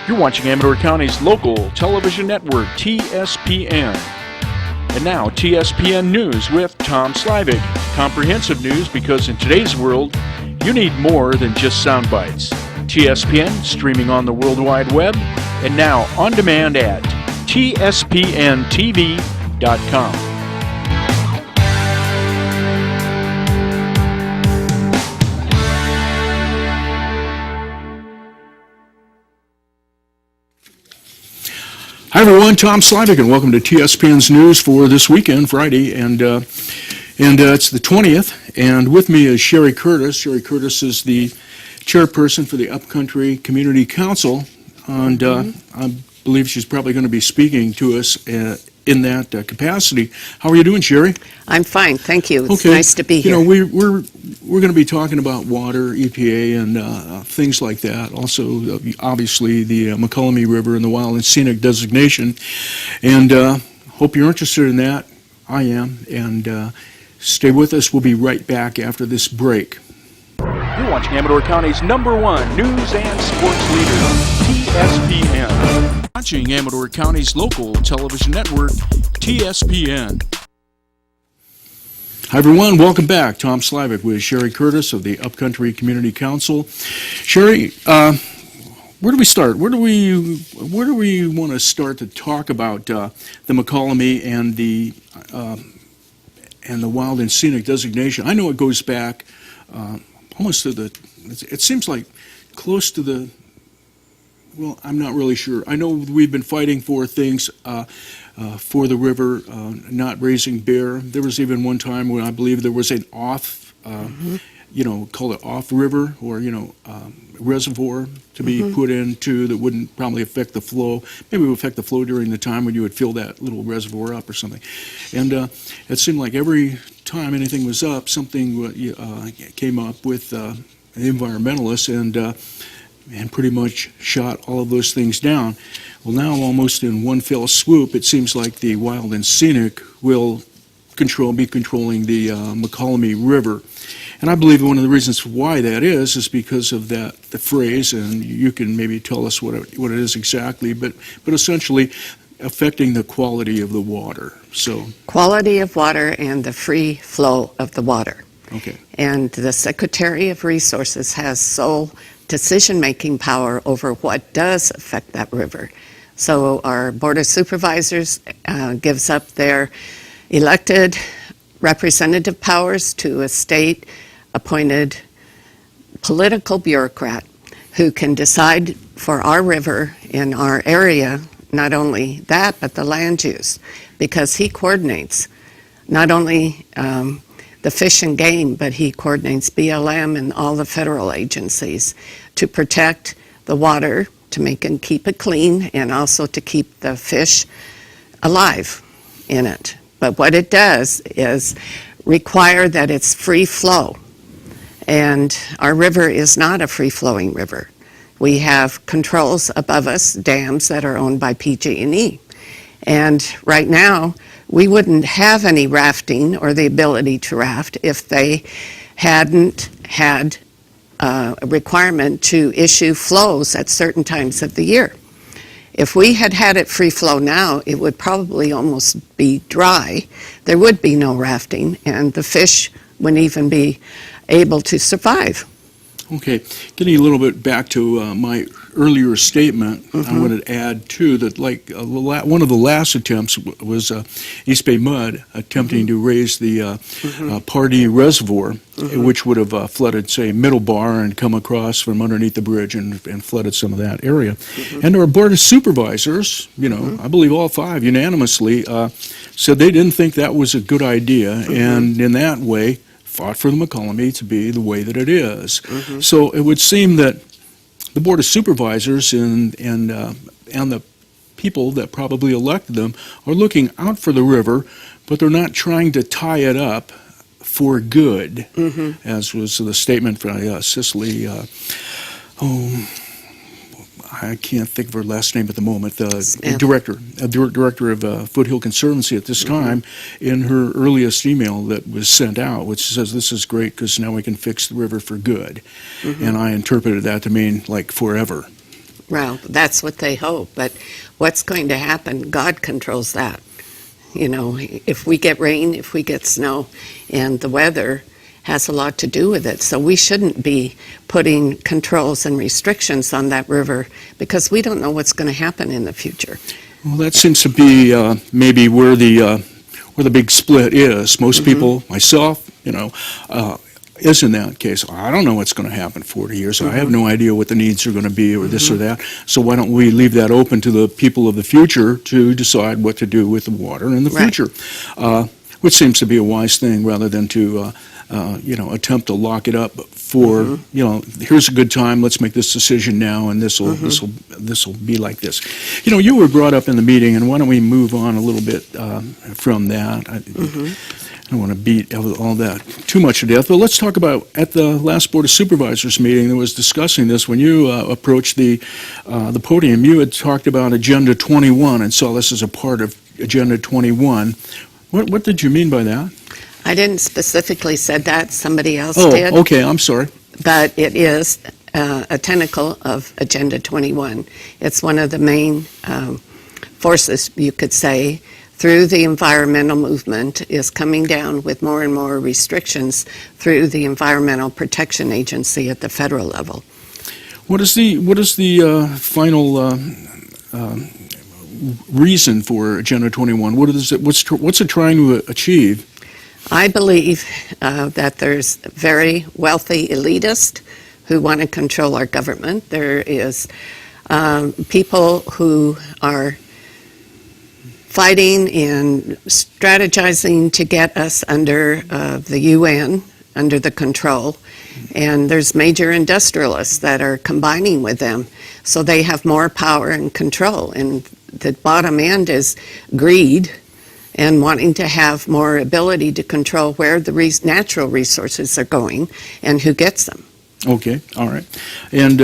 You're watching Amador County's local television network, TSPN. And now, TSPN News with Tom Slavik. Comprehensive news because in today's world, you need more than just sound bites. TSPN, streaming on the World Wide Web, and now on demand at tspntv.com. Hi everyone, Tom Slavik, and welcome to TSPN's news for this weekend, Friday, and it's the 20th, and with me is Sherry Curtis. Sherry Curtis is the chairperson for the Upcountry Community Council, and I believe she's probably going to be speaking to us in that capacity. How are you doing, Sherry? I'm fine, thank you. It's nice to be here. You know, we're going to be talking about water, EPA, and things like that. Also, obviously, the McCollum River and the Wild and Scenic designation. And hope you're interested in that. I am. And stay with us. We'll be right back after this break. You're watching Amador County's #1 news and sports leader, TSPN. Watching Amador County's local television network, TSPN. Hi everyone, welcome back. Tom Slavik with Sherry Curtis of the Upcountry Community Council. Sherry, where do we start? Where do we want to start to talk about the McCollum and the Wild and Scenic designation? I know it goes back almost to it seems like close to the, well, I'm not really sure. I know we've been fighting for things for the river, not raising bear. There was even one time when I believe there was an off, call it off river or, reservoir to be put into that wouldn't probably affect the flow. Maybe it would affect the flow during the time when you would fill that little reservoir up or something. And it seemed like every time anything was up, something came up with the environmentalists and pretty much shot all of those things down. Well, now almost in one fell swoop, it seems like the Wild and Scenic will be controlling the McCollum River. And I believe one of the reasons why that is because of the phrase, and you can maybe tell us what it is exactly, but essentially affecting the quality of the water. So quality of water and the free flow of the water. Okay. And the Secretary of Resources has sole decision-making power over what does affect that river. So our Board of Supervisors gives up their elected representative powers to a state-appointed political bureaucrat who can decide for our river in our area, not only that, but the land use, because he coordinates not only the Fish and Game, but he coordinates BLM and all the federal agencies to protect the water, to make and keep it clean, and also to keep the fish alive in it. But what it does is require that it's free flow. And our river is not a free-flowing river. We have controls above us, dams that are owned by PG&E. And right now, we wouldn't have any rafting or the ability to raft if they hadn't had a requirement to issue flows at certain times of the year. If we had it free flow now, it would probably almost be dry. There would be no rafting, and the fish wouldn't even be able to survive. Okay, getting a little bit back to my earlier statement, I wanted to add too that one of the last attempts was East Bay Mud attempting to raise the Pardee Reservoir, which would have flooded, say, Middle Bar and come across from underneath the bridge and flooded some of that area. And our Board of Supervisors, I believe all 5 unanimously said they didn't think that was a good idea, and in that way fought for the McCollum to be the way that it is. So it would seem that the Board of Supervisors and the people that probably elected them are looking out for the river, but they're not trying to tie it up for good, as was the statement from Cicely. I can't think of her last name at the moment, the director of Foothill Conservancy at this time, in her earliest email that was sent out, which says this is great because now we can fix the river for good. And I interpreted that to mean like forever. Well, that's what they hope, but what's going to happen, God controls that. You know, if we get rain, if we get snow, and the weather has a lot to do with it. So we shouldn't be putting controls and restrictions on that river because we don't know what's going to happen in the future. Well, that seems to be maybe where the big split is. Most people, myself, is in that case. I don't know what's going to happen 40 years. I have no idea what the needs are going to be or this or that. So why don't we leave that open to the people of the future to decide what to do with the water in the future, which seems to be a wise thing rather than to attempt to lock it up for, here's a good time, let's make this decision now, and this will be like this. You were brought up in the meeting, and why don't we move on a little bit from that? I don't want to beat all that too much to death, but let's talk about, at the last Board of Supervisors meeting that was discussing this, when you approached the podium, you had talked about Agenda 21 and saw this as a part of Agenda 21. What did you mean by that? I didn't specifically said that, somebody else Oh, did. okay, I'm sorry. But it is a tentacle of Agenda 21. It's one of the main forces, you could say, through the environmental movement is coming down with more and more restrictions through the Environmental Protection Agency at the federal level. What is the final reason for Agenda 21? What's it trying to achieve? I believe that there's very wealthy elitists who want to control our government. There is people who are fighting and strategizing to get us under the UN, under the control. And there's major industrialists that are combining with them. So they have more power and control. And the bottom end is greed and wanting to have more ability to control where the natural resources are going and who gets them. Okay, all right. And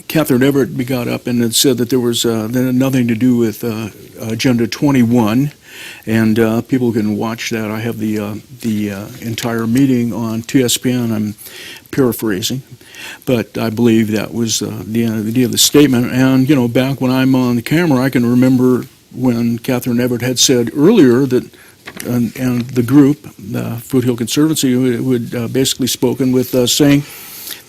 Catherine Everett got up and had said that there was nothing to do with Agenda 21, and people can watch that. I have the entire meeting on TSPN. I'm paraphrasing, but I believe that was the idea of the statement. And back when I'm on the camera, I can remember when Catherine Everett had said earlier that, and the group, the Foothill Conservancy, would basically spoken with saying,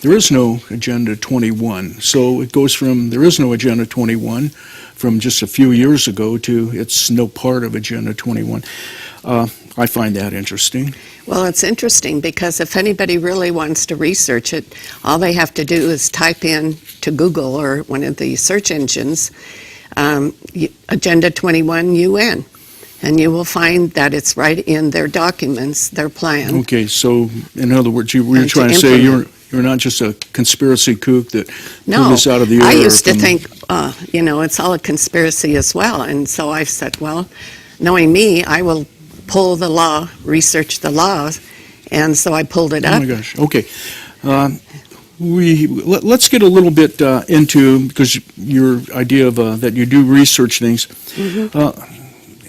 there is no Agenda 21. So it goes from there is no Agenda 21 from just a few years ago to it's no part of Agenda 21. I find that interesting. Well, it's interesting because if anybody really wants to research it, all they have to do is type in to Google or one of the search engines, Agenda 21 UN. And you will find that it's right in their documents, their plan. Okay, so in other words, you were trying to say you're not just a conspiracy kook that threw this out of the air. I used to think, it's all a conspiracy as well. And so I said, well, knowing me, I will pull the law, research the laws. And so I pulled it up. Oh my gosh, okay. Let's get a little bit into, because your idea of that you do research things.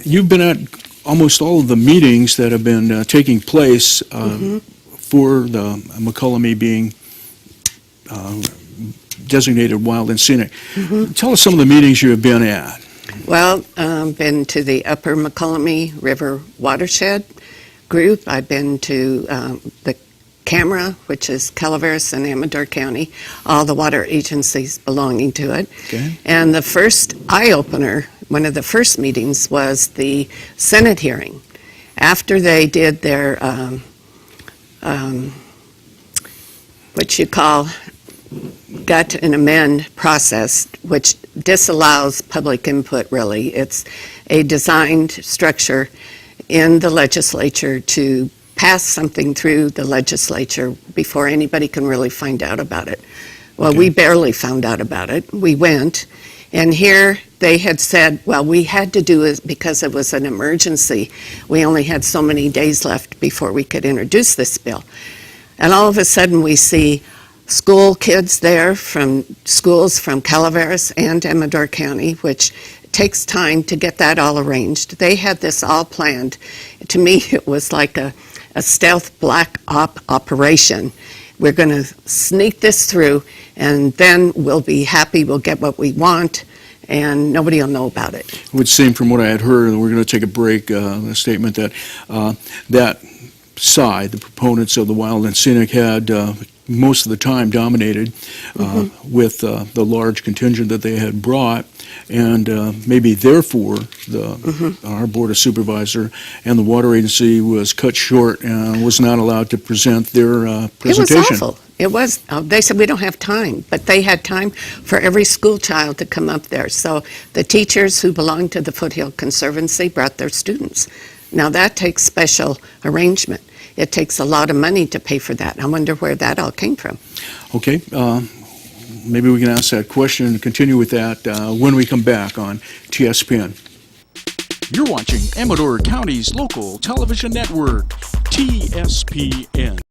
You've been at almost all of the meetings that have been taking place for the McCollum being designated Wild and Scenic. Tell us some of the meetings you have been at. Well, I've been to the Upper McCollum River Watershed Group. I've been to the CAMRA, which is Calaveras and Amador County, all the water agencies belonging to it. Okay. And the first eye-opener, one of the first meetings, was the Senate hearing. After they did their, what you call gut and amend process, which disallows public input, really. It's a designed structure in the legislature to pass something through the legislature before anybody can really find out about it. Well, we barely found out about it. We went, and here they had said, well, we had to do it because it was an emergency. We only had so many days left before we could introduce this bill. And all of a sudden we see school kids there from schools from Calaveras and Amador County, which takes time to get that all arranged. They had this all planned. To me, it was like a stealth black op operation. we're going to sneak this through, and then we'll be happy, we'll get what we want, and nobody will know about it. It would seem from what I had heard, and we're going to take a break, a statement that that side, the proponents of the Wild and Scenic, had most of the time dominated with the large contingent that they had brought, and maybe therefore our Board of Supervisor and the Water Agency was cut short and was not allowed to present their presentation. It was awful. It was. They said we don't have time, but they had time for every school child to come up there. So the teachers who belonged to the Foothill Conservancy brought their students. Now that takes special arrangement. It takes a lot of money to pay for that. I wonder where that all came from. Okay, maybe we can ask that question and continue with that when we come back on TSPN. You're watching Amador County's local television network, TSPN.